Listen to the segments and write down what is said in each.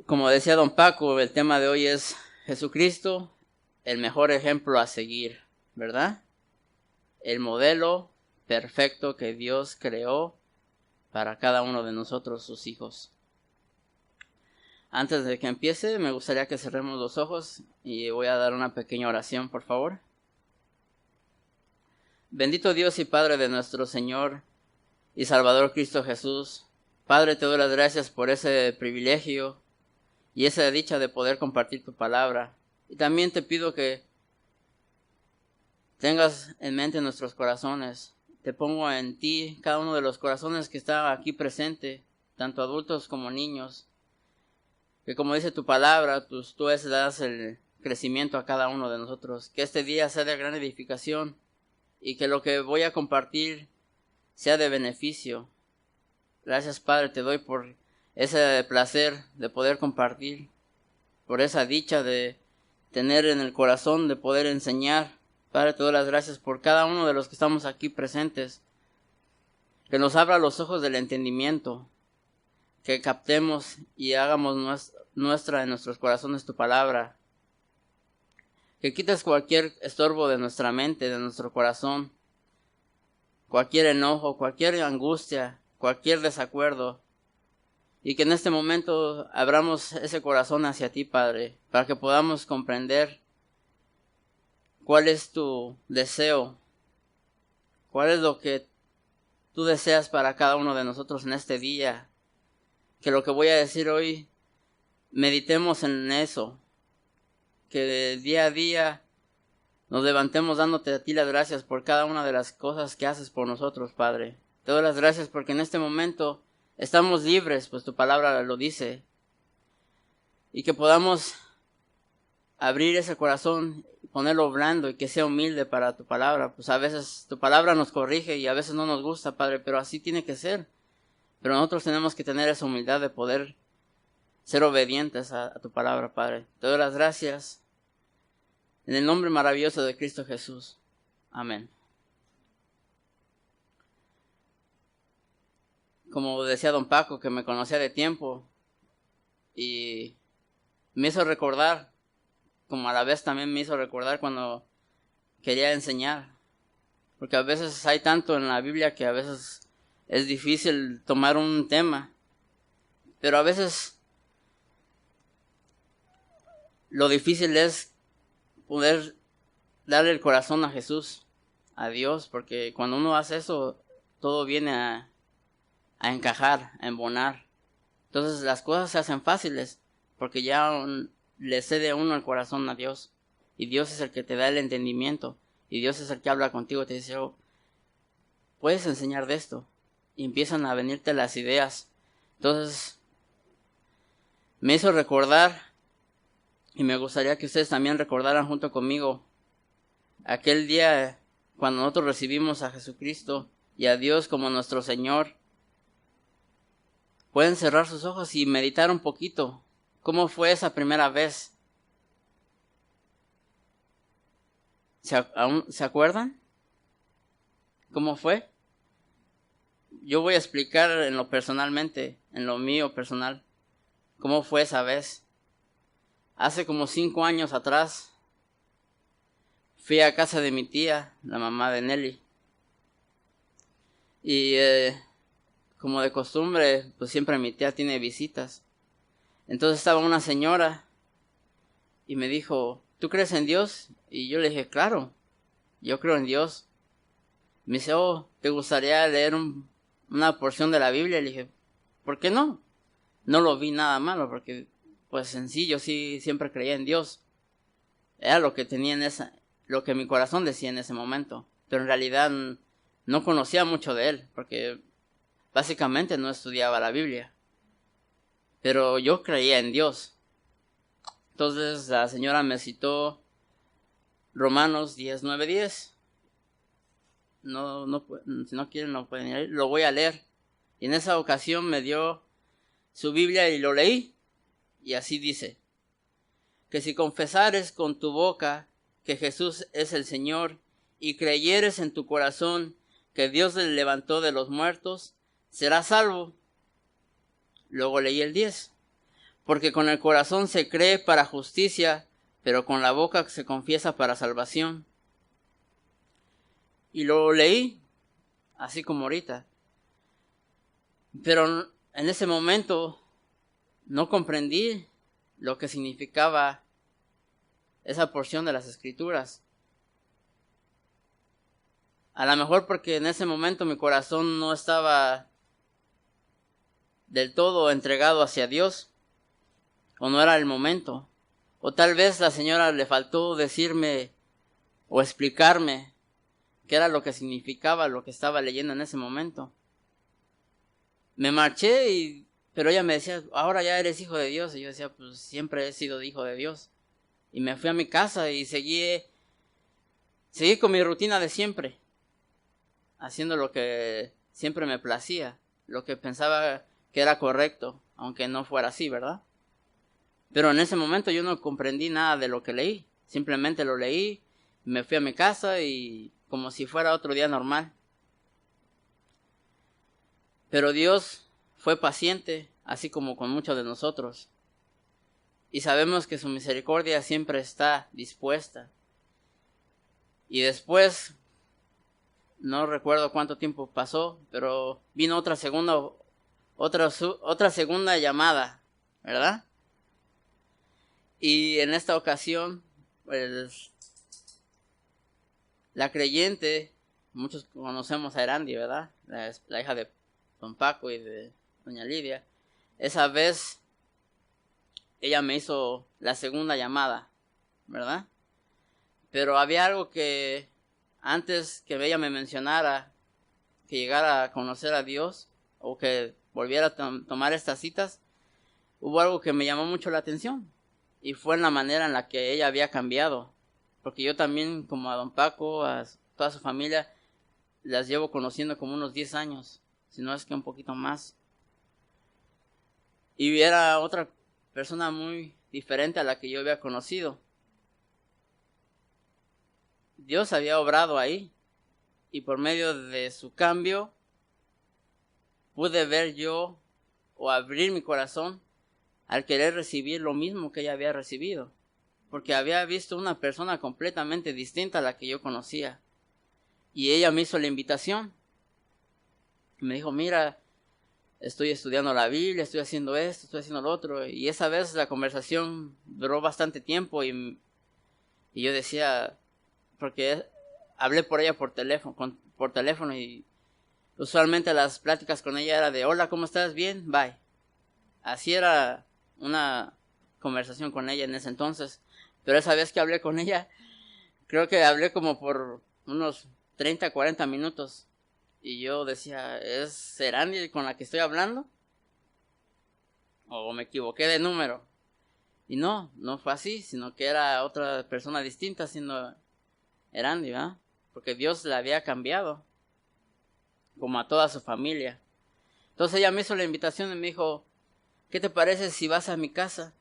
Como decía don Paco, el tema de hoy es Jesucristo, el mejor ejemplo a seguir, ¿verdad? El modelo perfecto que Dios creó para cada uno de nosotros, sus hijos. Antes de que empiece, me gustaría que cerremos los ojos y voy a dar una pequeña oración, por favor. Bendito Dios y Padre de nuestro Señor y Salvador Cristo Jesús, Padre, te doy las gracias por ese privilegio y esa dicha de poder compartir tu palabra. Y también te pido que tengas en mente nuestros corazones. Te pongo en ti cada uno de los corazones que está aquí presente, tanto adultos como niños. Que como dice tu palabra, tú das el crecimiento a cada uno de nosotros. Que este día sea de gran edificación y que lo que voy a compartir sea de beneficio. Gracias, Padre, te doy por ese placer de poder compartir, por esa dicha de tener en el corazón de poder enseñar. Padre, te doy las gracias por cada uno de los que estamos aquí presentes. Que nos abra los ojos del entendimiento, que captemos y hagamos nuestra en nuestros corazones tu palabra. Que quites cualquier estorbo de nuestra mente, de nuestro corazón, cualquier enojo, cualquier angustia, cualquier desacuerdo. Y que en este momento abramos ese corazón hacia ti, Padre, para que podamos comprender cuál es tu deseo, cuál es lo que tú deseas para cada uno de nosotros en este día. Que lo que voy a decir hoy, meditemos en eso. Que día a día nos levantemos dándote a ti las gracias por cada una de las cosas que haces por nosotros, Padre. Te doy las gracias porque en este momento estamos libres, pues tu palabra lo dice. Y que podamos abrir ese corazón, ponerlo blando y que sea humilde para tu palabra. Pues a veces tu palabra nos corrige y a veces no nos gusta, Padre, pero así tiene que ser. Pero nosotros tenemos que tener esa humildad de poder ser obedientes a tu palabra, Padre. Te doy las gracias en el nombre maravilloso de Cristo Jesús. Amén. Como decía don Paco, que me conocía de tiempo y me hizo recordar, como a la vez también me hizo recordar cuando quería enseñar. Porque a veces hay tanto en la Biblia que a veces es difícil tomar un tema. Pero a veces lo difícil es poder darle el corazón a Jesús, a Dios, porque cuando uno hace eso, todo viene a encajar, a embonar. Entonces las cosas se hacen fáciles, porque ya le cede uno el corazón a Dios. Y Dios es el que te da el entendimiento. Y Dios es el que habla contigo, te dice, oh, puedes enseñar de esto. Y empiezan a venirte las ideas. Entonces, me hizo recordar, y me gustaría que ustedes también recordaran junto conmigo, aquel día cuando nosotros recibimos a Jesucristo y a Dios como nuestro Señor. Pueden cerrar sus ojos y meditar un poquito. ¿Cómo fue esa primera vez? ¿Se acuerdan? ¿Cómo fue? Yo voy a explicar en lo mío personal, cómo fue esa vez. Hace como 5 años atrás, fui a casa de mi tía, la mamá de Nelly. Y como de costumbre, pues siempre mi tía tiene visitas. Entonces estaba una señora y me dijo, ¿tú crees en Dios? Y yo le dije, claro, yo creo en Dios. Me dice, oh, ¿te gustaría leer una porción de la Biblia? Y le dije, ¿por qué no? No lo vi nada malo, porque pues en sí yo sí siempre creía en Dios. Era lo que tenía lo que mi corazón decía en ese momento. Pero en realidad no conocía mucho de él, porque básicamente no estudiaba la Biblia. Pero yo creía en Dios. Entonces la señora me citó Romanos 10:9-10. Si no quieren no pueden ir. Lo voy a leer. Y en esa ocasión me dio su Biblia y lo leí. Y así dice: que si confesares con tu boca que Jesús es el Señor y creyeres en tu corazón que Dios le levantó de los muertos, serás salvo. Luego leí el 10. Porque con el corazón se cree para justicia, pero con la boca se confiesa para salvación. Y lo leí, así como ahorita. Pero en ese momento no comprendí lo que significaba esa porción de las Escrituras. A lo mejor porque en ese momento mi corazón no estaba del todo entregado hacia Dios, o no era el momento, o tal vez la señora le faltó decirme o explicarme qué era lo que significaba lo que estaba leyendo en ese momento. Me marché, pero ella me decía, ahora ya eres hijo de Dios, y yo decía, pues siempre he sido hijo de Dios. Y me fui a mi casa y seguí con mi rutina de siempre, haciendo lo que siempre me placía, lo que pensaba que era correcto, aunque no fuera así, ¿verdad? Pero en ese momento yo no comprendí nada de lo que leí, simplemente lo leí, me fui a mi casa y como si fuera otro día normal. Pero Dios fue paciente, así como con muchos de nosotros, y sabemos que su misericordia siempre está dispuesta. Y después, no recuerdo cuánto tiempo pasó, pero vino otra segunda llamada, ¿verdad? Y en esta ocasión, pues, la creyente, muchos conocemos a Erandi, ¿verdad? La hija de don Paco y de doña Lidia. Esa vez, ella me hizo la segunda llamada, ¿verdad? Pero había algo que antes que ella me mencionara que llegara a conocer a Dios o que volviera a tomar estas citas, hubo algo que me llamó mucho la atención y fue en la manera en la que ella había cambiado, porque yo también, como a don Paco, a toda su familia, las llevo conociendo como unos 10 años, si no es que un poquito más, y era otra persona muy diferente a la que yo había conocido. Dios había obrado ahí, y por medio de su cambio pude ver yo o abrir mi corazón al querer recibir lo mismo que ella había recibido, porque había visto una persona completamente distinta a la que yo conocía. Y ella me hizo la invitación, me dijo, mira, estoy estudiando la Biblia, estoy haciendo esto, estoy haciendo lo otro, y esa vez la conversación duró bastante tiempo y yo decía, porque hablé por ella por teléfono y usualmente las pláticas con ella era de, hola, ¿cómo estás? Bien, bye. Así era una conversación con ella en ese entonces. Pero esa vez que hablé con ella, creo que hablé como por unos 30, 40 minutos. Y yo decía, ¿es Serandi con la que estoy hablando? ¿O me equivoqué de número? Y no fue así, sino que era otra persona distinta siendo Erandi, ¿verdad? Porque Dios la había cambiado, como a toda su familia. Entonces ella me hizo la invitación y me dijo, ¿qué te parece si vas a mi casa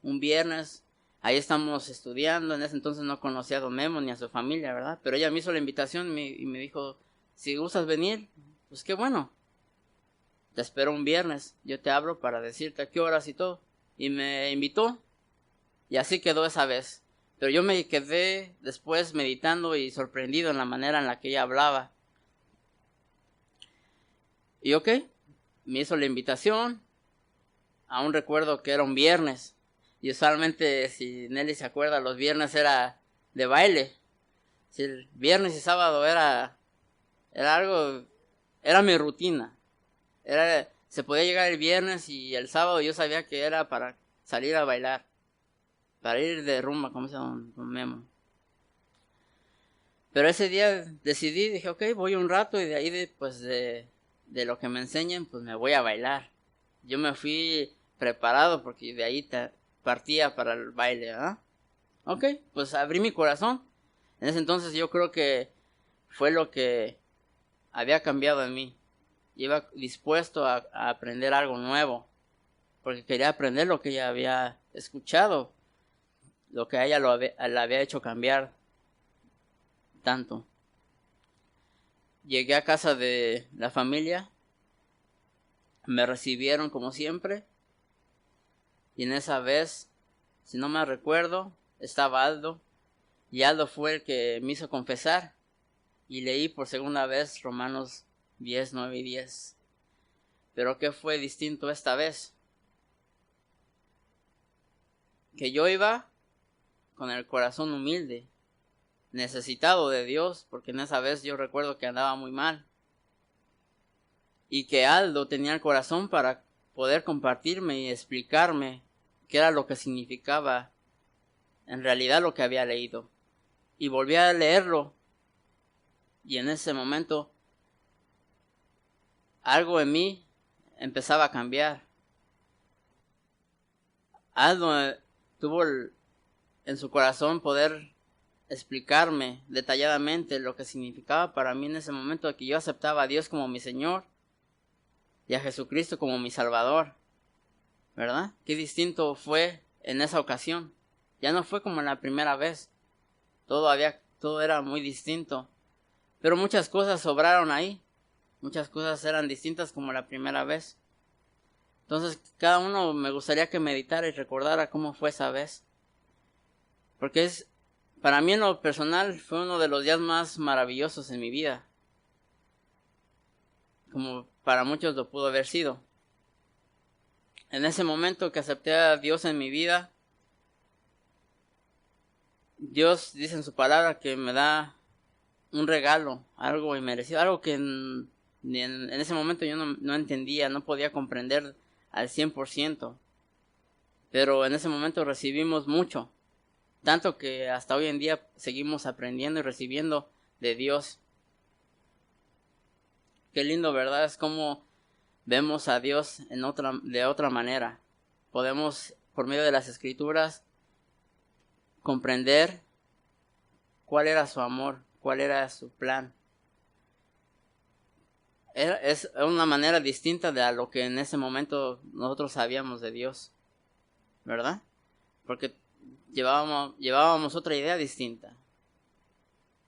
un viernes? Ahí estamos estudiando. En ese entonces no conocía a don Memo ni a su familia, ¿verdad? Pero ella me hizo la invitación y me dijo, si gustas venir, pues qué bueno. Te espero un viernes, yo te hablo para decirte a qué horas y todo. Y me invitó y así quedó esa vez. Pero yo me quedé después meditando y sorprendido en la manera en la que ella hablaba. Y ok, me hizo la invitación. Aún recuerdo que era un viernes. Y usualmente, si Nelly se acuerda, los viernes era de baile. Si el viernes y sábado era algo, era mi rutina. Se podía llegar el viernes y el sábado yo sabía que era para salir a bailar. Para ir de rumba, como dice don Memo. Pero ese día decidí, dije, ok, voy un rato y de ahí de lo que me enseñen, pues me voy a bailar. Yo me fui preparado porque de ahí partía para el baile, ¿verdad? Ok, pues abrí mi corazón. En ese entonces yo creo que fue lo que había cambiado en mí. Iba dispuesto a aprender algo nuevo, porque quería aprender lo que ella había escuchado, lo que a ella la había hecho cambiar tanto. Llegué a casa de la familia, me recibieron como siempre, Y en esa vez, si no me recuerdo, estaba Aldo. Y Aldo fue el que me hizo confesar. Y leí por segunda vez Romanos 10, 9 y 10. Pero ¿qué fue distinto esta vez? Que yo iba con el corazón humilde, necesitado de Dios, porque en esa vez yo recuerdo que andaba muy mal. Y que Aldo tenía el corazón para poder compartirme y explicarme qué era lo que significaba en realidad lo que había leído. Y volví a leerlo. Y en ese momento algo en mí empezaba a cambiar. Aldo tuvo en su corazón poder explicarme detalladamente lo que significaba para mí en ese momento que yo aceptaba a Dios como mi Señor y a Jesucristo como mi Salvador, ¿verdad? Qué distinto fue en esa ocasión. Ya no fue como en la primera vez. Todo era muy distinto. Pero muchas cosas sobraron ahí. Muchas cosas eran distintas como la primera vez. Entonces, cada uno me gustaría que meditara y recordara cómo fue esa vez. Porque para mí en lo personal, fue uno de los días más maravillosos en mi vida. Como para muchos lo pudo haber sido. En ese momento que acepté a Dios en mi vida, Dios dice en su palabra que me da un regalo, algo inmerecido, algo que en ese momento yo no entendía, no podía comprender al 100%. Pero en ese momento recibimos mucho, tanto que hasta hoy en día seguimos aprendiendo y recibiendo de Dios. Qué lindo, ¿verdad? Es como vemos a Dios de otra manera. Podemos, por medio de las Escrituras, comprender cuál era su amor, cuál era su plan. Es una manera distinta de a lo que en ese momento nosotros sabíamos de Dios, ¿verdad? Porque llevábamos otra idea distinta.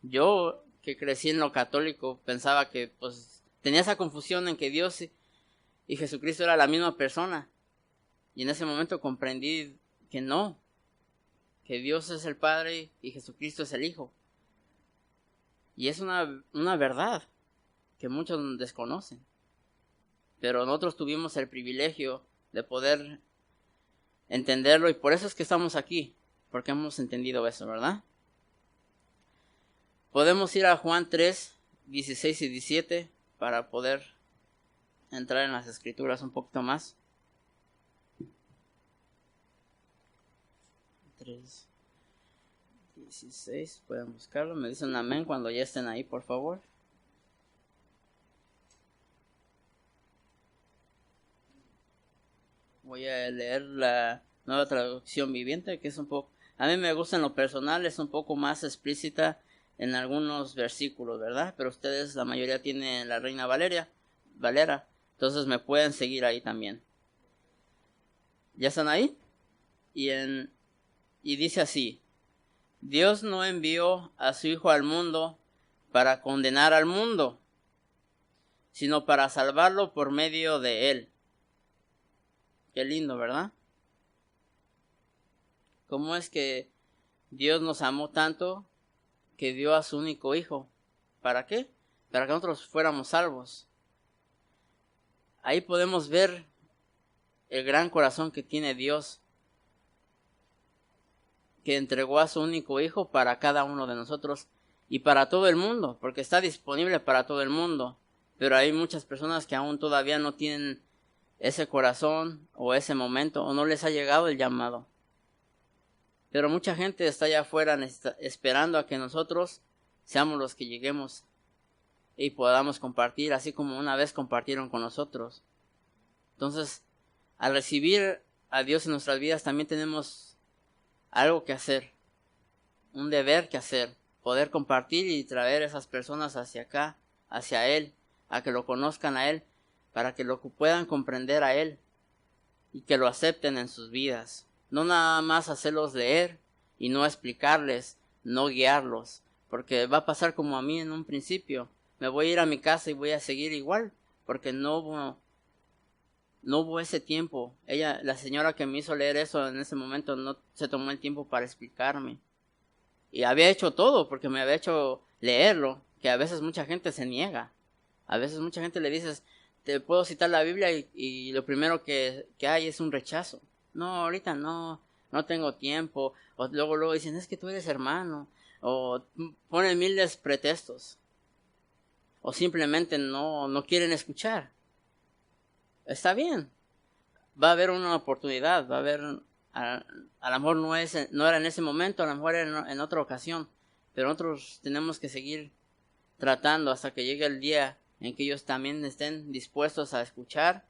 Yo, que crecí en lo católico, pensaba que pues tenía esa confusión en que Dios y Jesucristo era la misma persona. Y en ese momento comprendí que no, que Dios es el Padre y Jesucristo es el Hijo. Y es una verdad que muchos desconocen. Pero nosotros tuvimos el privilegio de poder entenderlo y por eso es que estamos aquí, porque hemos entendido eso, ¿verdad? Podemos ir a Juan 3, 16 y 17 para poder entrar en las Escrituras un poquito más. 3, 16, pueden buscarlo, me dicen amén cuando ya estén ahí, por favor. Voy a leer la Nueva Traducción Viviente, que es un poco, a mí me gusta en lo personal, es un poco más explícita en algunos versículos, ¿verdad? Pero ustedes, la mayoría tienen la Reina Valera, entonces me pueden seguir ahí también. ¿Ya están ahí? Y dice así: Dios no envió a su Hijo al mundo para condenar al mundo, sino para salvarlo por medio de él. Qué lindo, ¿verdad? ¿Cómo es que Dios nos amó tanto que dio a su único Hijo? ¿Para qué? Para que nosotros fuéramos salvos. Ahí podemos ver el gran corazón que tiene Dios, que entregó a su único Hijo para cada uno de nosotros y para todo el mundo, porque está disponible para todo el mundo. Pero hay muchas personas que aún todavía no tienen ese corazón o ese momento, o no les ha llegado el llamado. Pero mucha gente está allá afuera esperando a que nosotros seamos los que lleguemos y podamos compartir, así como una vez compartieron con nosotros. Entonces, al recibir a Dios en nuestras vidas, también tenemos algo que hacer, un deber que hacer, poder compartir y traer a esas personas hacia acá, hacia Él, a que lo conozcan a Él, para que lo puedan comprender a Él y que lo acepten en sus vidas. No nada más hacerlos leer y no explicarles, no guiarlos, porque va a pasar como a mí en un principio. Me voy a ir a mi casa y voy a seguir igual, porque no no hubo ese tiempo. La señora que me hizo leer eso en ese momento, no se tomó el tiempo para explicarme. Y había hecho todo, porque me había hecho leerlo, que a veces mucha gente se niega. A veces mucha gente le dices, te puedo citar la Biblia y lo primero que hay es un rechazo. No, ahorita no tengo tiempo. O luego dicen, es que tú eres hermano. O ponen miles pretextos. O simplemente no quieren escuchar. Está bien. Va a haber una oportunidad, va a haber, a lo mejor no era en ese momento, a lo mejor era en otra ocasión. Pero nosotros tenemos que seguir tratando hasta que llegue el día en que ellos también estén dispuestos a escuchar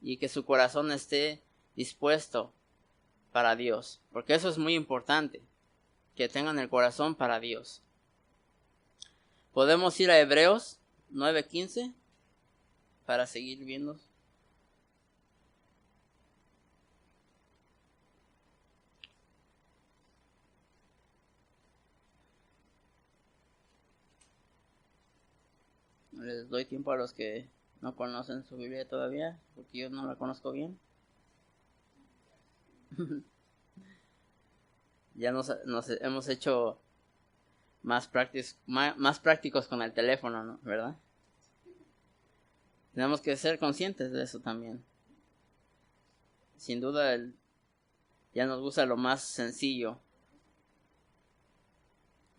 y que su corazón esté dispuesto para Dios, porque eso es muy importante, que tengan el corazón para Dios. Podemos ir a Hebreos 9:15 para seguir viendo. Les doy tiempo a los que no conocen su Biblia todavía, porque yo no la conozco bien. Ya nos hemos hecho más prácticos con el teléfono, ¿no? ¿Verdad? Tenemos que ser conscientes de eso también. Sin duda, ya nos gusta lo más sencillo.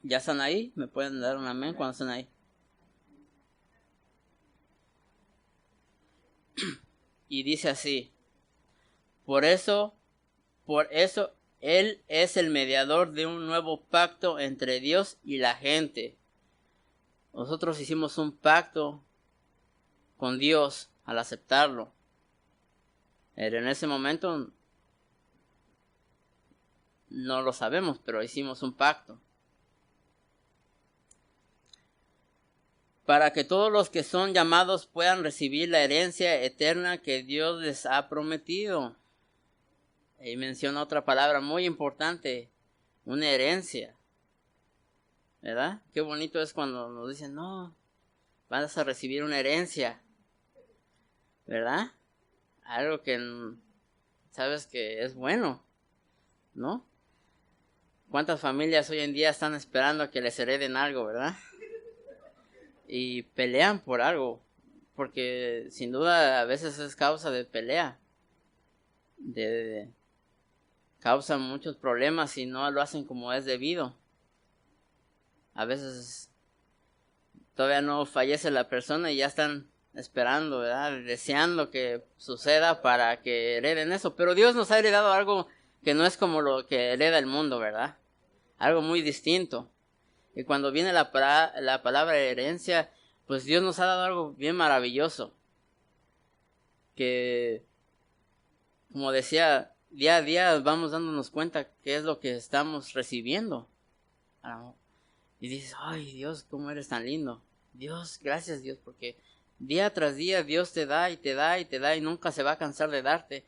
¿Ya están ahí? ¿Me pueden dar un amén cuando estén ahí? Y dice así: por eso, Él es el mediador de un nuevo pacto entre Dios y la gente. Nosotros hicimos un pacto con Dios al aceptarlo. En ese momento no lo sabemos, pero hicimos un pacto. Para que todos los que son llamados puedan recibir la herencia eterna que Dios les ha prometido. Y menciona otra palabra muy importante, una herencia. ¿Verdad? Qué bonito es cuando nos dicen, no, vas a recibir una herencia. ¿Verdad? Algo que sabes que es bueno, ¿no? ¿Cuántas familias hoy en día están esperando a que les hereden algo, verdad? Y pelean por algo, porque sin duda a veces es causa de pelea, causa muchos problemas y no lo hacen como es debido. A veces todavía no fallece la persona y ya están esperando, ¿verdad? Deseando que suceda para que hereden eso. Pero Dios nos ha heredado algo que no es como lo que hereda el mundo, ¿verdad? Algo muy distinto. Y cuando viene la palabra herencia, pues Dios nos ha dado algo bien maravilloso. Que, como decía, día a día vamos dándonos cuenta qué es lo que estamos recibiendo. Y dices, ay Dios, cómo eres tan lindo. Dios, gracias Dios, porque día tras día Dios te da y te da y te da y nunca se va a cansar de darte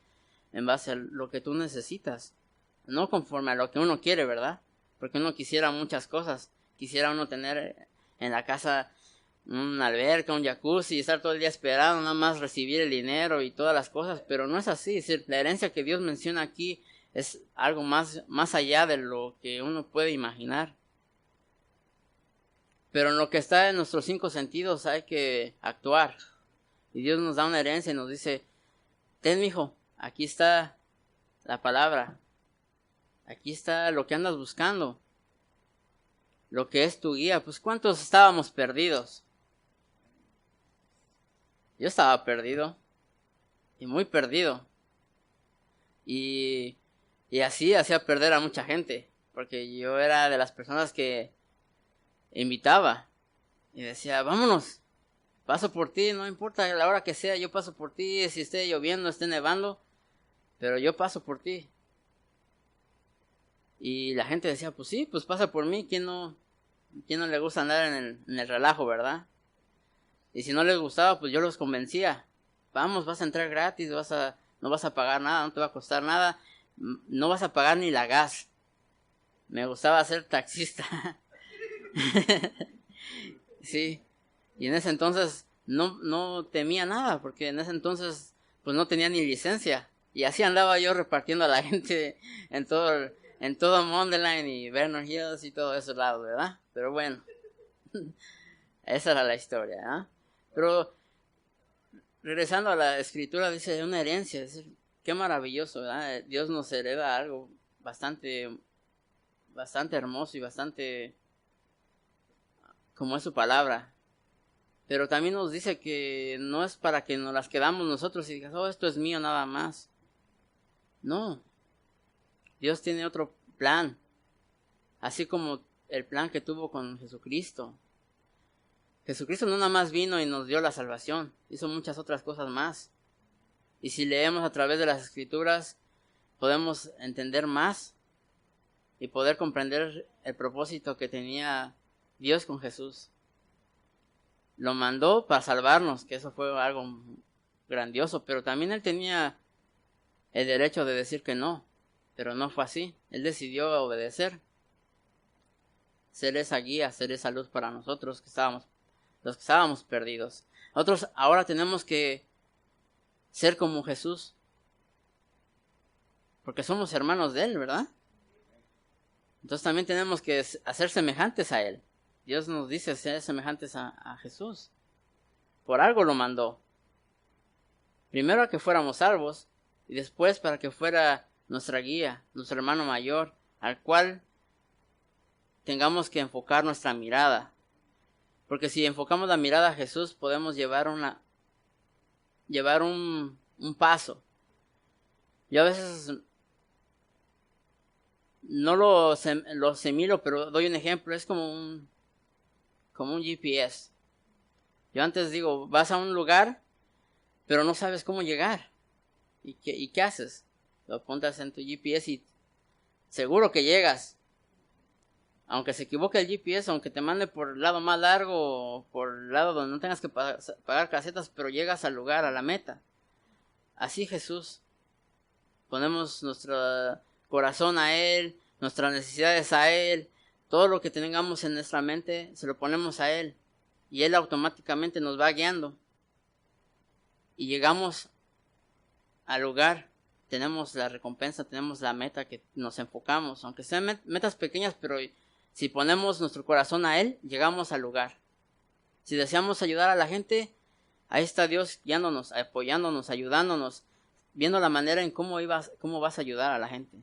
en base a lo que tú necesitas. No conforme a lo que uno quiere, ¿verdad? Porque uno quisiera muchas cosas. Quisiera uno tener en la casa una alberca, un jacuzzi y estar todo el día esperando nada más recibir el dinero y todas las cosas, pero no es así. Es decir, la herencia que Dios menciona aquí es algo más allá de lo que uno puede imaginar. Pero en lo que está en nuestros 5 sentidos hay que actuar. Y Dios nos da una herencia y nos dice, ten mijo, aquí está la palabra. Aquí está lo que andas buscando. Lo que es tu guía. Pues ¿cuántos estábamos perdidos? Yo estaba perdido. Y muy perdido. Y así hacía perder a mucha gente. Porque yo era de las personas que invitaba. Y decía, vámonos. Paso por ti, no importa la hora que sea, yo paso por ti. Si esté lloviendo, esté nevando. Pero yo paso por ti. Y la gente decía, pues sí, pues pasa por mí. ¿Quién no le gusta andar en el relajo, verdad? Y si no les gustaba, pues yo los convencía. Vamos, vas a entrar gratis, no vas a pagar nada, no te va a costar nada. No vas a pagar ni la gas. Me gustaba ser taxista. Sí. Y en ese entonces no temía nada, porque en ese entonces pues no tenía ni licencia. Y así andaba yo repartiendo a la gente en todo Mondelein y Vernon Hills y todos esos lados, ¿verdad? Pero bueno, esa era la historia, ¿ah? Pero regresando a la escritura, dice una herencia. Qué maravilloso, ¿verdad? Dios nos hereda algo bastante hermoso y bastante como es su palabra. Pero también nos dice que no es para que nos las quedamos nosotros y digas, oh, esto es mío nada más. No. Dios tiene otro plan. Así como el plan que tuvo con Jesucristo. Jesucristo no nada más vino y nos dio la salvación. Hizo muchas otras cosas más. Y si leemos a través de las Escrituras, podemos entender más y poder comprender el propósito que tenía Dios con Jesús. Lo mandó para salvarnos, que eso fue algo grandioso, pero también Él tenía el derecho de decir que no, pero no fue así. Él decidió obedecer, ser esa guía, ser esa luz para nosotros los que estábamos perdidos. Nosotros ahora tenemos que ser como Jesús, porque somos hermanos de Él, ¿verdad? Entonces también tenemos que hacer semejantes a Él. Dios nos dice ser semejantes a Jesús. Por algo lo mandó. Primero a que fuéramos salvos y después para que fuera nuestra guía, nuestro hermano mayor, al cual tengamos que enfocar nuestra mirada. Porque si enfocamos la mirada a Jesús, podemos llevar un paso. Yo a veces no lo asimilo, pero doy un ejemplo. Es como un GPS. Yo antes digo, vas a un lugar, pero no sabes cómo llegar. ¿Y qué haces? Lo apuntas en tu GPS y seguro que llegas. Aunque se equivoque el GPS, aunque te mande por el lado más largo o por el lado donde no tengas que pagar casetas, pero llegas al lugar, a la meta. Así Jesús. Ponemos nuestro corazón a Él, nuestras necesidades a Él, todo lo que tengamos en nuestra mente se lo ponemos a Él y Él automáticamente nos va guiando y llegamos al lugar, tenemos la recompensa, tenemos la meta que nos enfocamos, aunque sean metas pequeñas, pero si ponemos nuestro corazón a Él, llegamos al lugar. Si deseamos ayudar a la gente, ahí está Dios guiándonos, apoyándonos, ayudándonos, viendo la manera en cómo vas a ayudar a la gente.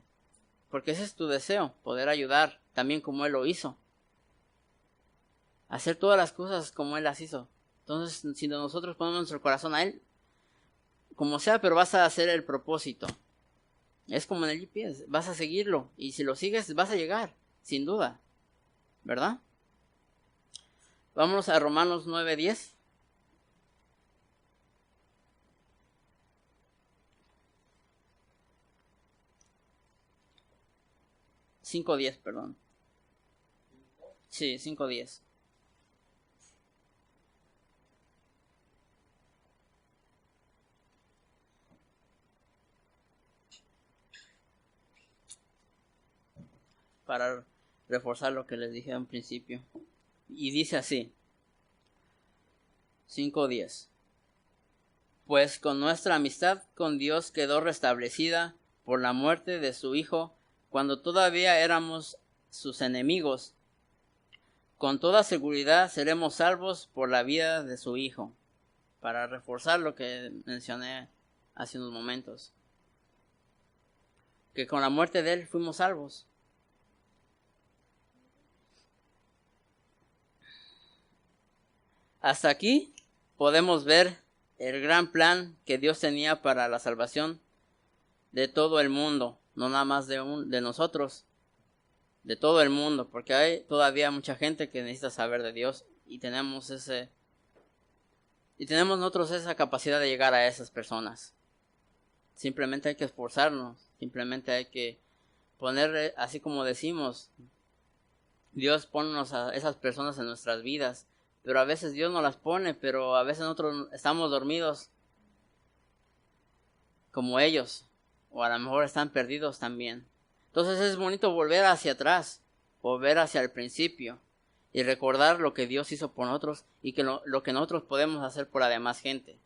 Porque ese es tu deseo, poder ayudar también como Él lo hizo. Hacer todas las cosas como Él las hizo. Entonces, si nosotros ponemos nuestro corazón a Él, como sea, pero vas a hacer el propósito. Es como en el GPS, vas a seguirlo. Y si lo sigues, vas a llegar, sin duda. ¿Verdad? Vámonos a Romanos 9:10. $5.10, perdón. Sí, 5:10. Para reforzar lo que les dije en principio. Y dice así. 5:10. Pues con nuestra amistad con Dios quedó restablecida por la muerte de su Hijo, cuando todavía éramos sus enemigos. Con toda seguridad seremos salvos por la vida de su Hijo. Para reforzar lo que mencioné hace unos momentos. Que con la muerte de Él fuimos salvos. Hasta aquí podemos ver el gran plan que Dios tenía para la salvación de todo el mundo, no nada más de nosotros, de todo el mundo, porque hay todavía mucha gente que necesita saber de Dios y tenemos nosotros esa capacidad de llegar a esas personas. Simplemente hay que esforzarnos, simplemente hay que poner, así como decimos, Dios ponnos a esas personas en nuestras vidas. Pero a veces Dios nos las pone, pero a veces nosotros estamos dormidos como ellos, o a lo mejor están perdidos también. Entonces es bonito volver hacia atrás, volver hacia el principio y recordar lo que Dios hizo por nosotros y que lo que nosotros podemos hacer por la demás gente.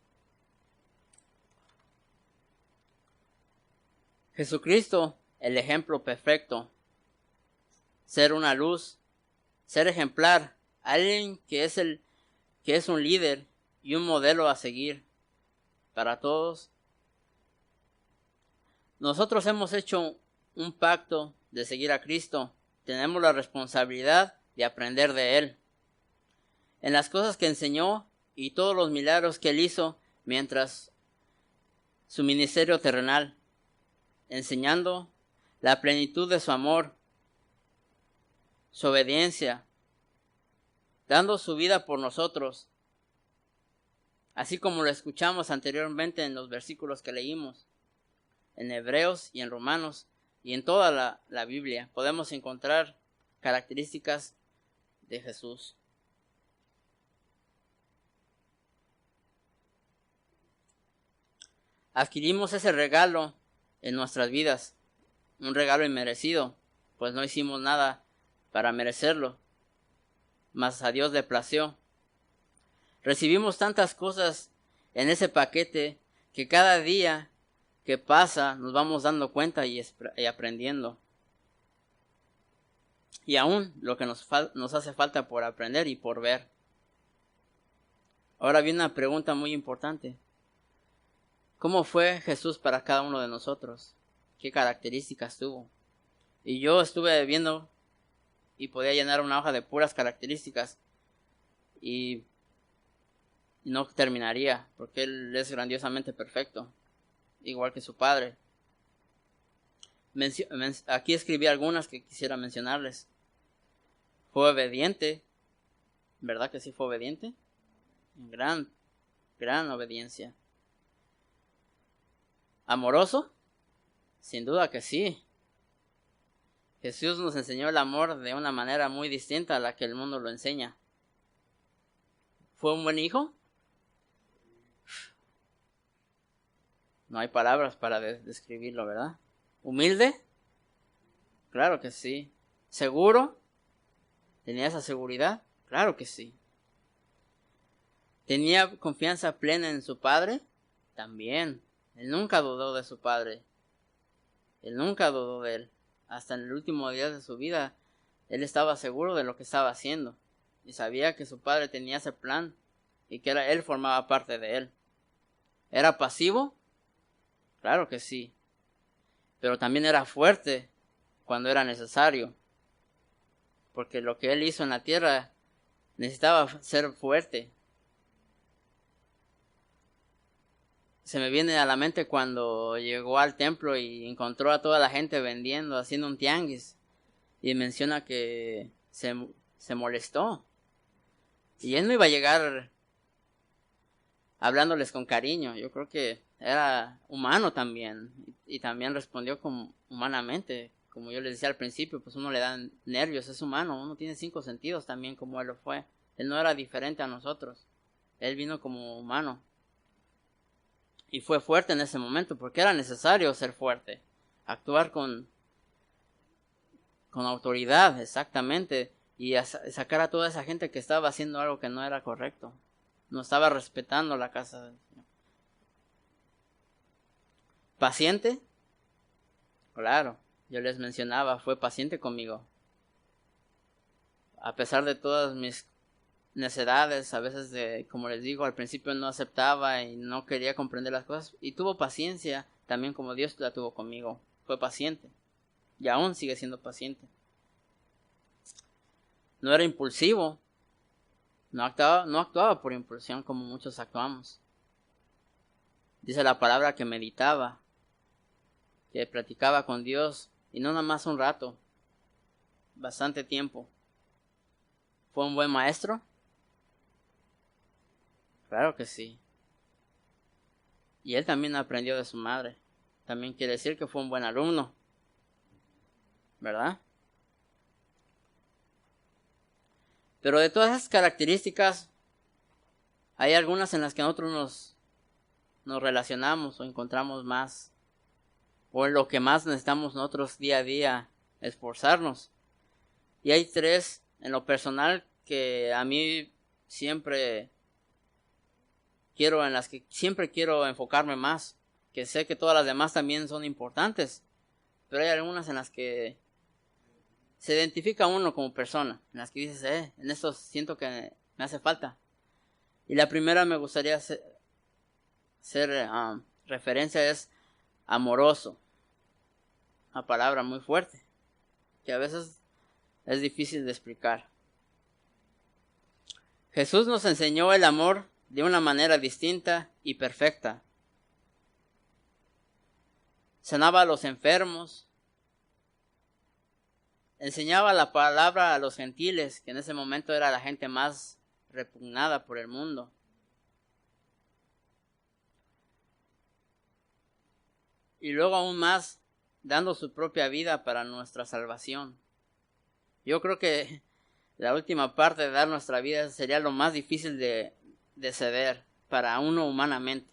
Jesucristo, el ejemplo perfecto, ser una luz, ser ejemplar, alguien que es un líder y un modelo a seguir para todos. Nosotros hemos hecho un pacto de seguir a Cristo. Tenemos la responsabilidad de aprender de Él. En las cosas que enseñó y todos los milagros que Él hizo mientras su ministerio terrenal, enseñando la plenitud de su amor, su obediencia, dando su vida por nosotros, así como lo escuchamos anteriormente en los versículos que leímos, en Hebreos y en Romanos, y en toda la Biblia podemos encontrar características de Jesús. Adquirimos ese regalo en nuestras vidas, un regalo inmerecido, pues no hicimos nada para merecerlo, mas a Dios le plació. Recibimos tantas cosas en ese paquete que cada día que pasa nos vamos dando cuenta y aprendiendo. Y aún lo que nos hace falta por aprender y por ver. Ahora viene una pregunta muy importante. ¿Cómo fue Jesús para cada uno de nosotros? ¿Qué características tuvo? Y yo estuve viendo y podía llenar una hoja de puras características y no terminaría, porque Él es grandiosamente perfecto, igual que su Padre. Aquí escribí algunas que quisiera mencionarles. Fue obediente, ¿verdad que sí fue obediente? Gran obediencia. ¿Amoroso? Sin duda que sí. Jesús nos enseñó el amor de una manera muy distinta a la que el mundo lo enseña. ¿Fue un buen hijo? No hay palabras para describirlo, ¿verdad? ¿Humilde? Claro que sí. ¿Seguro? ¿Tenía esa seguridad? Claro que sí. ¿Tenía confianza plena en su padre? También. Él nunca dudó de su padre. Él nunca dudó de él. Hasta en el último día de su vida, él estaba seguro de lo que estaba haciendo. Y sabía que su padre tenía ese plan y que él formaba parte de él. ¿Era pasivo? Claro que sí. Pero también era fuerte cuando era necesario. Porque lo que él hizo en la tierra necesitaba ser fuerte. Se me viene a la mente cuando llegó al templo y encontró a toda la gente vendiendo, haciendo un tianguis. Y menciona que se molestó. Y él no iba a llegar hablándoles con cariño. Yo creo que era humano también. Y también respondió humanamente. Como yo les decía al principio, pues uno le da nervios, es humano. Uno tiene 5 sentidos también como él lo fue. Él no era diferente a nosotros. Él vino como humano. Y fue fuerte en ese momento porque era necesario ser fuerte. Actuar con autoridad, exactamente. Y sacar a toda esa gente que estaba haciendo algo que no era correcto. No estaba respetando la casa del Señor. ¿Paciente? Claro, yo les mencionaba, fue paciente conmigo. A pesar de todas mis necedades, a veces como les digo, al principio no aceptaba y no quería comprender las cosas. Y tuvo paciencia, también como Dios la tuvo conmigo. Fue paciente. Y aún sigue siendo paciente. No era impulsivo. No actuaba por impulsión como muchos actuamos. Dice la palabra que meditaba, que platicaba con Dios, y no nada más un rato, bastante tiempo. ¿Fue un buen maestro? Claro que sí. Y él también aprendió de su madre. También quiere decir que fue un buen alumno, ¿verdad? Pero de todas esas características, hay algunas en las que nosotros nos relacionamos o encontramos más, o en lo que más necesitamos nosotros día a día esforzarnos. Y hay 3 en lo personal que a mí en las que siempre quiero enfocarme más, que sé que todas las demás también son importantes, pero hay algunas en las que se identifica uno como persona, en las que dices, en esto siento que me hace falta. Y la primera me gustaría hacer referencia es amoroso, una palabra muy fuerte, que a veces es difícil de explicar. Jesús nos enseñó el amor de una manera distinta y perfecta. Sanaba a los enfermos, enseñaba la palabra a los gentiles, que en ese momento era la gente más repugnada por el mundo. Y luego aún más, dando su propia vida para nuestra salvación. Yo creo que la última parte de dar nuestra vida sería lo más difícil de ceder para uno humanamente.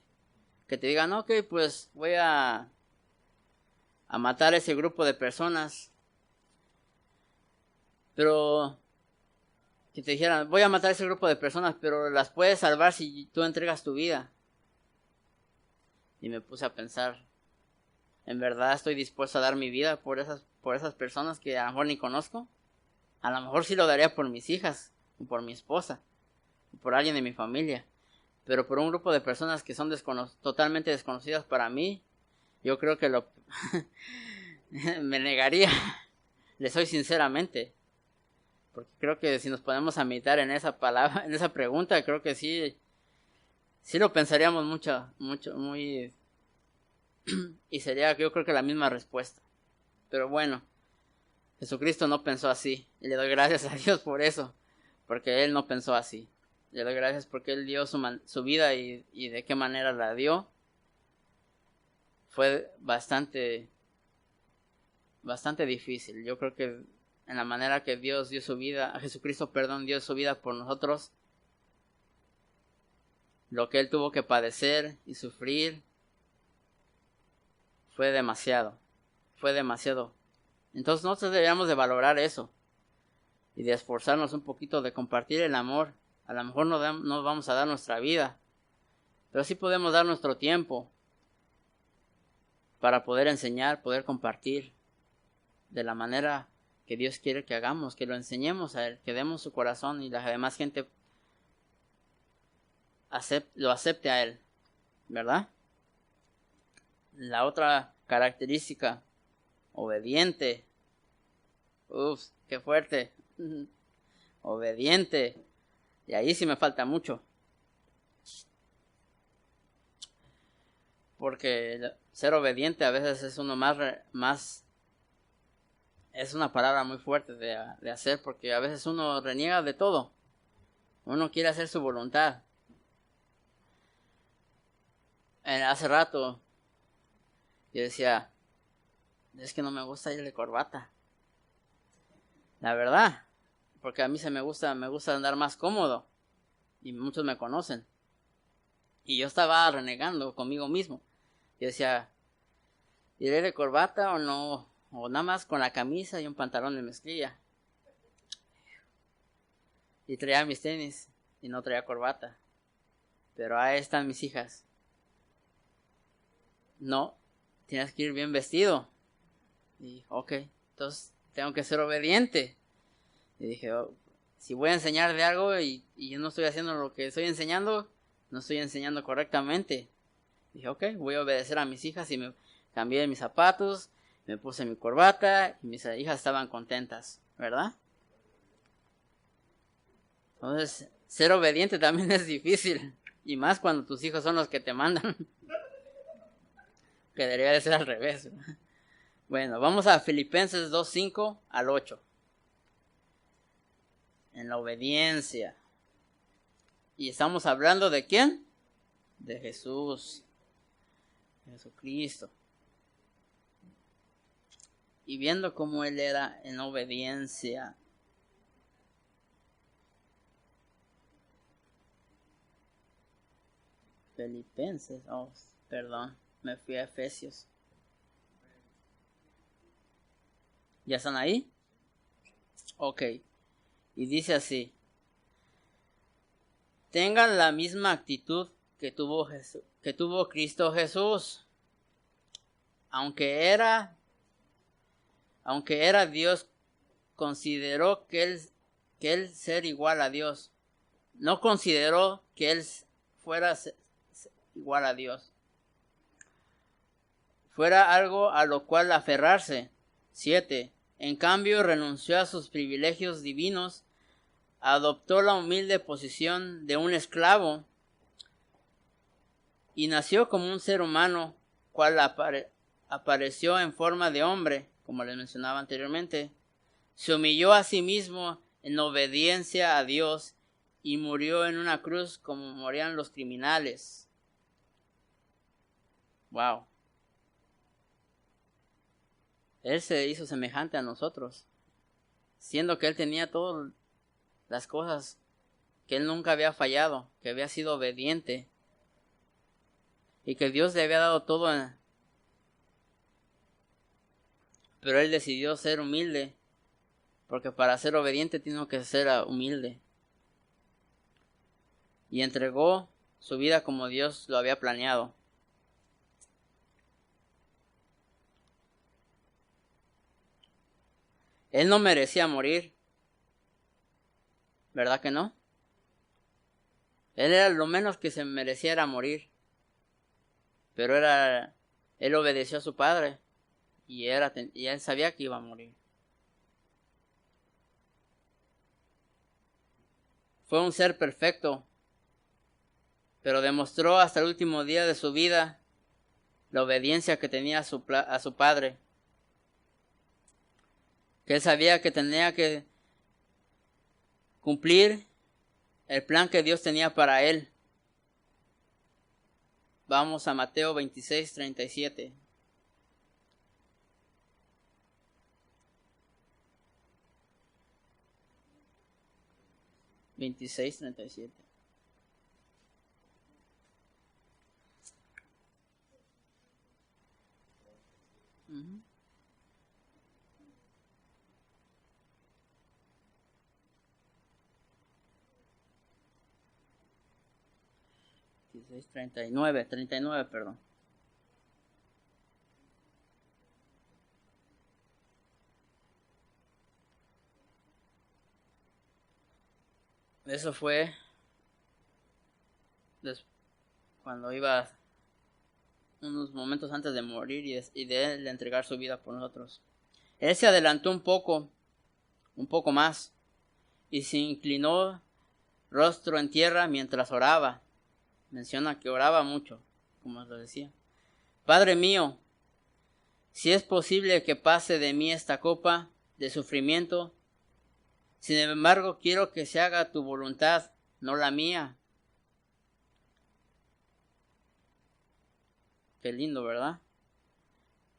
Que te digan, ok, pues voy a matar a ese grupo de personas. Pero que te dijeran, voy a matar a ese grupo de personas, pero las puedes salvar si tú entregas tu vida. Y me puse a pensar, ¿en verdad estoy dispuesto a dar mi vida por esas personas que a lo mejor ni conozco? A lo mejor sí lo daría por mis hijas, o por mi esposa, o por alguien de mi familia. Pero por un grupo de personas que son totalmente desconocidas para mí, yo creo que me negaría. Le soy sinceramente. Porque creo que si nos ponemos a meditar en esa palabra, en esa pregunta, creo que sí lo pensaríamos mucho, muy, y sería, yo creo que la misma respuesta. Pero bueno, Jesucristo no pensó así, y le doy gracias a Dios por eso, porque Él no pensó así. Le doy gracias porque Él dio su vida y de qué manera la dio. Fue bastante difícil. Yo creo que en la manera que Dios dio su vida, Jesucristo dio su vida por nosotros, lo que Él tuvo que padecer y sufrir fue demasiado. Entonces nosotros deberíamos de valorar eso y de esforzarnos un poquito de compartir el amor. A lo mejor no vamos a dar nuestra vida, pero sí podemos dar nuestro tiempo para poder enseñar, poder compartir de la manera que Dios quiere que hagamos, que lo enseñemos a Él, que demos su corazón y la demás gente lo acepte a Él, ¿verdad? La otra característica, obediente. Uf, qué fuerte. Obediente. Y ahí sí me falta mucho. Porque ser obediente a veces es uno más es una palabra muy fuerte de hacer, porque a veces uno reniega de todo. Uno quiere hacer su voluntad. Hace rato yo decía, es que no me gusta ir de corbata. La verdad, porque a mí me gusta andar más cómodo. Y muchos me conocen. Y yo estaba renegando conmigo mismo. Yo decía, ¿iré de corbata o no? O nada más con la camisa y un pantalón de mezclilla. Y traía mis tenis y no traía corbata. Pero ahí están mis hijas. No, tienes que ir bien vestido. Y ok, entonces tengo que ser obediente. Y dije, si voy a enseñar de algo y yo no estoy haciendo lo que estoy enseñando, no estoy enseñando correctamente. Y dije, ok, voy a obedecer a mis hijas y me cambié mis zapatos, me puse mi corbata y mis hijas estaban contentas, ¿verdad? Entonces, ser obediente también es difícil, y más cuando tus hijos son los que te mandan, que debería de ser al revés. Bueno, vamos a Filipenses 2:5 al 8. En la obediencia. Y estamos hablando ¿de quién? De Jesús. Jesucristo. Y viendo cómo Él era en obediencia. Filipenses, perdón, me fui a Efesios. ¿Ya están ahí? Ok. Y dice así: tengan la misma actitud que tuvo Cristo Jesús, aunque era aunque era Dios, consideró que él ser igual a Dios. No consideró que él fuera igual a Dios. Fuera algo a lo cual aferrarse. 7. En cambio, renunció a sus privilegios divinos, adoptó la humilde posición de un esclavo y nació como un ser humano, cual apareció en forma de hombre, como les mencionaba anteriormente. Se humilló a sí mismo en obediencia a Dios y murió en una cruz como morían los criminales. Wow. Él se hizo semejante a nosotros, siendo que él tenía todas las cosas, que él nunca había fallado, que había sido obediente y que Dios le había dado todo. Pero él decidió ser humilde, porque para ser obediente tiene que ser humilde. Y entregó su vida como Dios lo había planeado. Él no merecía morir, ¿verdad que no? Él era lo menos que se merecía era morir. Pero él obedeció a su padre y él sabía que iba a morir. Fue un ser perfecto, pero demostró hasta el último día de su vida la obediencia que tenía a su padre. Que él sabía que tenía que cumplir el plan que Dios tenía para él. Vamos a Mateo 26:37. Uh-huh. 39, perdón. Eso fue cuando iba unos momentos antes de morir y de él entregar su vida por nosotros. Él se adelantó un poco más, y se inclinó rostro en tierra mientras oraba. Menciona que oraba mucho, como os lo decía. Padre mío, si es posible que pase de mí esta copa de sufrimiento, sin embargo quiero que se haga tu voluntad, no la mía. Qué lindo, ¿verdad?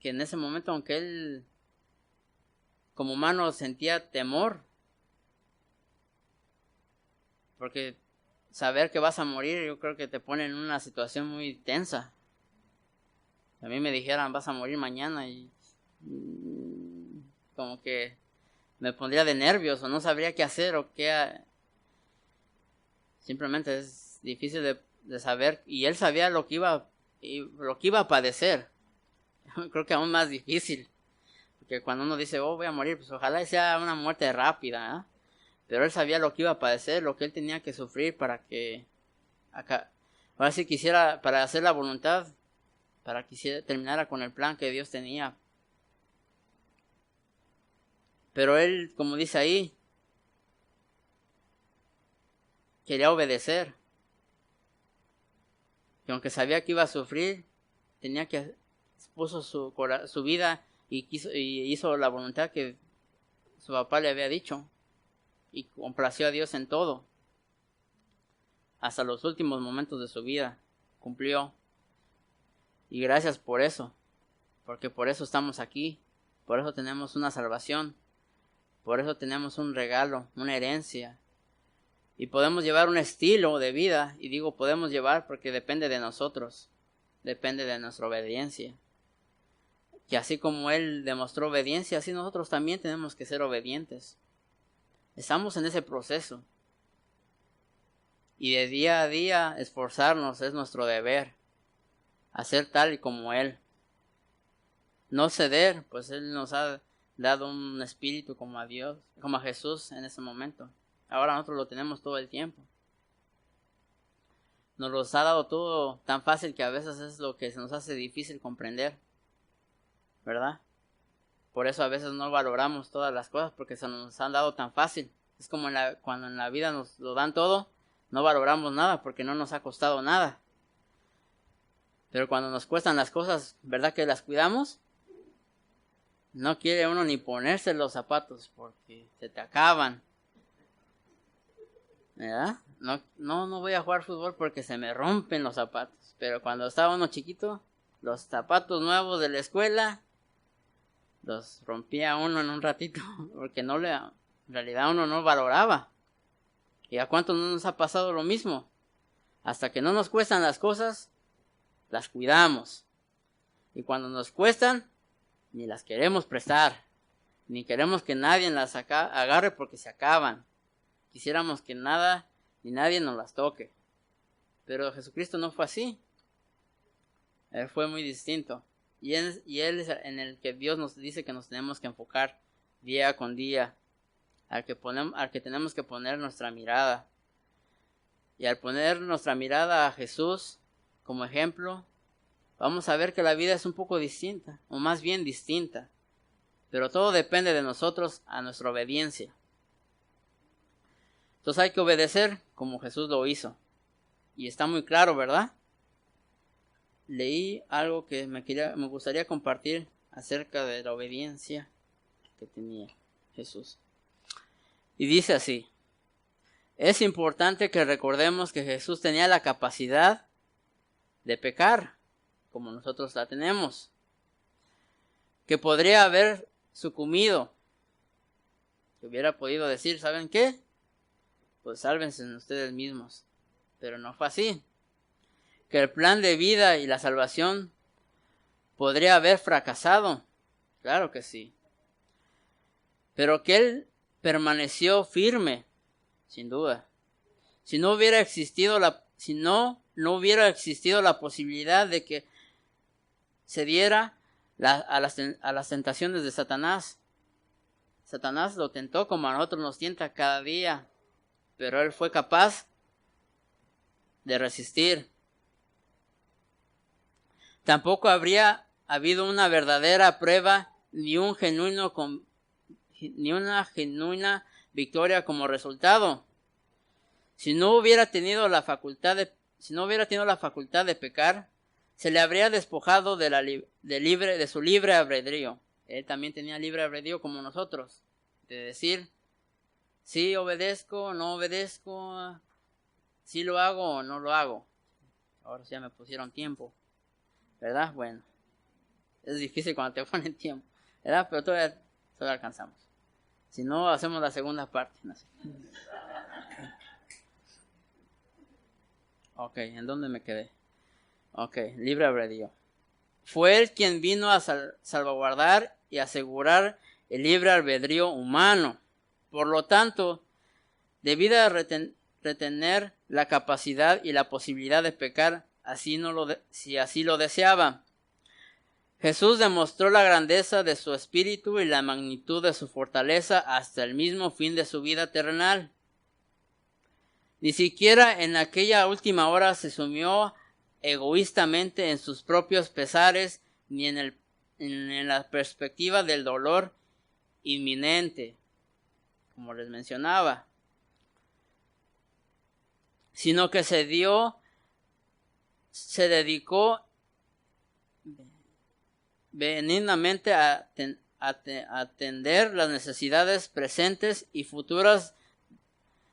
Que en ese momento, aunque él como humano sentía temor, porque saber que vas a morir, yo creo que te pone en una situación muy tensa. A mí me dijeran vas a morir mañana y como que me pondría de nervios o no sabría qué hacer o qué. Simplemente es difícil de saber, y él sabía lo que iba a padecer. Creo que aún más difícil, porque cuando uno dice voy a morir, pues ojalá sea una muerte rápida, ¿eh? Pero él sabía lo que iba a padecer, lo que él tenía que sufrir para que ahora si quisiera, para hacer la voluntad, para que terminara con el plan que Dios tenía. Pero él, como dice ahí, quería obedecer. Y aunque sabía que iba a sufrir, puso su vida y hizo la voluntad que su papá le había dicho. Y complació a Dios en todo. Hasta los últimos momentos de su vida cumplió. Y gracias por eso. Porque por eso estamos aquí. Por eso tenemos una salvación. Por eso tenemos un regalo, una herencia. Y podemos llevar un estilo de vida. Y digo podemos llevar porque depende de nosotros. Depende de nuestra obediencia. Que así como Él demostró obediencia, así nosotros también tenemos que ser obedientes. Estamos en ese proceso. Y de día a día esforzarnos es nuestro deber. Hacer tal y como Él. No ceder, pues Él nos ha dado un espíritu como a Dios, como a Jesús en ese momento. Ahora nosotros lo tenemos todo el tiempo. Nos los ha dado todo tan fácil que a veces es lo que se nos hace difícil comprender, ¿verdad? Por eso a veces no valoramos todas las cosas porque se nos han dado tan fácil. Es como cuando en la vida nos lo dan todo, no valoramos nada porque no nos ha costado nada. Pero cuando nos cuestan las cosas, ¿verdad que las cuidamos? No quiere uno ni ponerse los zapatos porque se te acaban, ¿verdad? No voy a jugar fútbol porque se me rompen los zapatos. Pero cuando estaba uno chiquito, los zapatos nuevos de la escuela los rompía uno en un ratito porque en realidad uno no valoraba. ¿Y a cuántos no nos ha pasado lo mismo? Hasta que no nos cuestan las cosas, las cuidamos. Y cuando nos cuestan, ni las queremos prestar, ni queremos que nadie las agarre porque se acaban. Quisiéramos que nada ni nadie nos las toque. Pero Jesucristo no fue así. Él fue muy distinto. Y él es en el que Dios nos dice que nos tenemos que enfocar día con día, al que tenemos que poner nuestra mirada. Y al poner nuestra mirada a Jesús como ejemplo, vamos a ver que la vida es un poco distinta, o más bien distinta. Pero todo depende de nosotros, a nuestra obediencia. Entonces hay que obedecer como Jesús lo hizo. Y está muy claro, ¿verdad? Leí algo que me gustaría compartir acerca de la obediencia que tenía Jesús. Y dice así: es importante que recordemos que Jesús tenía la capacidad de pecar, como nosotros la tenemos, que podría haber sucumbido, que hubiera podido decir, ¿saben qué? Pues sálvense ustedes mismos, pero no fue así. Que el plan de vida y la salvación podría haber fracasado, claro que sí, pero que Él permaneció firme, sin duda. Si no hubiera existido no hubiera existido la posibilidad de que se diera a las tentaciones de Satanás. Satanás lo tentó como a nosotros nos tienta cada día, pero Él fue capaz de resistir. Tampoco habría habido una verdadera prueba ni una genuina victoria como resultado. Si no hubiera tenido la facultad de pecar, se le habría despojado de su libre albedrío. Él también tenía libre albedrío como nosotros, de decir, sí obedezco, no obedezco, sí lo hago o no lo hago. Ahora ya me pusieron tiempo, ¿verdad? Bueno, es difícil cuando te ponen tiempo, ¿verdad? Pero todavía alcanzamos. Si no, hacemos la segunda parte. ¿No? Ok, ¿en dónde me quedé? Ok, libre albedrío. Fue Él quien vino a salvaguardar y asegurar el libre albedrío humano. Por lo tanto, debía retener la capacidad y la posibilidad de pecar si así lo deseaba. Jesús demostró la grandeza de su espíritu y la magnitud de su fortaleza hasta el mismo fin de su vida terrenal. Ni siquiera en aquella última hora se sumió egoístamente en sus propios pesares ni en la perspectiva del dolor inminente, como les mencionaba, sino que se dedicó benignamente a atender las necesidades presentes y futuras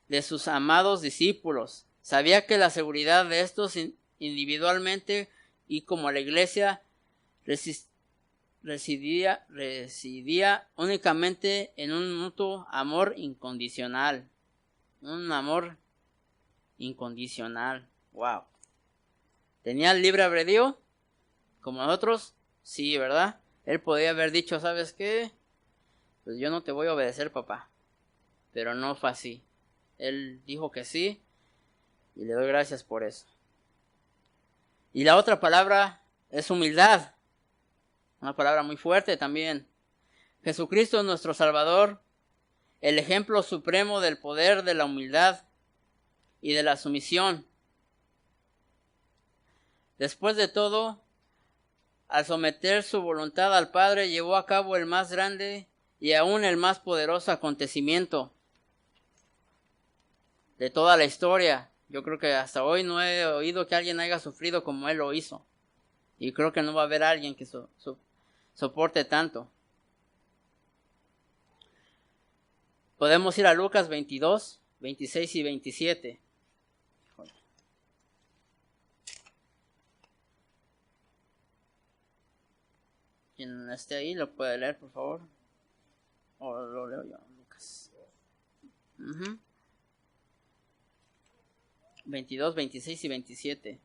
de sus amados discípulos. Sabía que la seguridad de estos individualmente y como la iglesia residía únicamente en un mutuo amor incondicional. Un amor incondicional. Wow. ¿Tenía el libre albedrío como nosotros? Sí, ¿verdad? Él podía haber dicho, ¿sabes qué? Pues yo no te voy a obedecer, papá. Pero no fue así. Él dijo que sí y le doy gracias por eso. Y la otra palabra es humildad. Una palabra muy fuerte también. Jesucristo es nuestro Salvador, el ejemplo supremo del poder, de la humildad y de la sumisión. Después de todo, al someter su voluntad al Padre, llevó a cabo el más grande y aún el más poderoso acontecimiento de toda la historia. Yo creo que hasta hoy no he oído que alguien haya sufrido como Él lo hizo. Y creo que no va a haber alguien que soporte tanto. Podemos ir a Lucas 22, 26 y 27. Quien esté ahí lo puede leer, por favor. O lo leo yo, Lucas. 22, 26 y 27.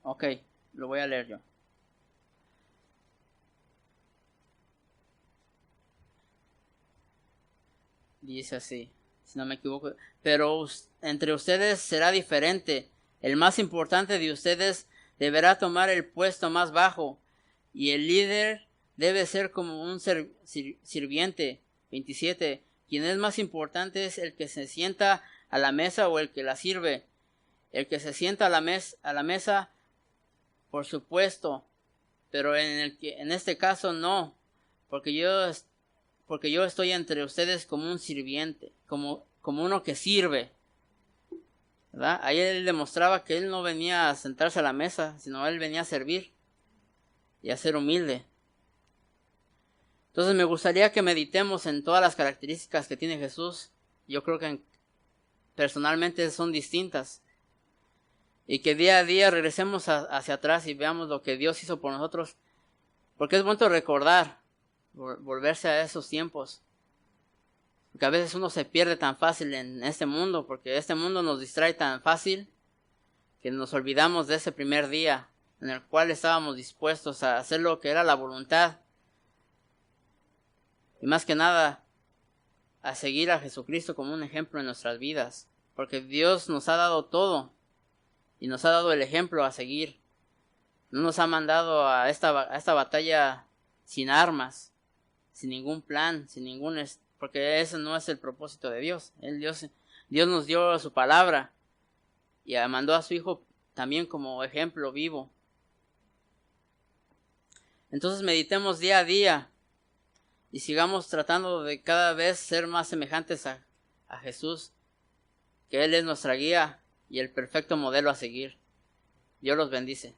Ok, lo voy a leer yo. Dice así, si no me equivoco. Pero entre ustedes será diferente. El más importante de ustedes deberá tomar el puesto más bajo, y el líder debe ser como un sirviente. 27. Quien es más importante es el que se sienta a la mesa o el que la sirve. El que se sienta a la mesa, por supuesto, pero en este caso no, porque yo estoy entre ustedes como un sirviente, como uno que sirve, ¿verdad? Ahí él demostraba que él no venía a sentarse a la mesa, sino él venía a servir y a ser humilde. Entonces me gustaría que meditemos en todas las características que tiene Jesús. Yo creo que personalmente son distintas. Y que día a día regresemos hacia atrás y veamos lo que Dios hizo por nosotros. Porque es bueno recordar, volverse a esos tiempos. Porque a veces uno se pierde tan fácil en este mundo, porque este mundo nos distrae tan fácil que nos olvidamos de ese primer día en el cual estábamos dispuestos a hacer lo que era la voluntad. Y más que nada, a seguir a Jesucristo como un ejemplo en nuestras vidas. Porque Dios nos ha dado todo y nos ha dado el ejemplo a seguir. No nos ha mandado a esta batalla sin armas, sin ningún plan, porque ese no es el propósito de Dios. Dios nos dio su palabra y mandó a su Hijo también como ejemplo vivo. Entonces meditemos día a día y sigamos tratando de cada vez ser más semejantes a Jesús, que Él es nuestra guía y el perfecto modelo a seguir. Dios los bendice.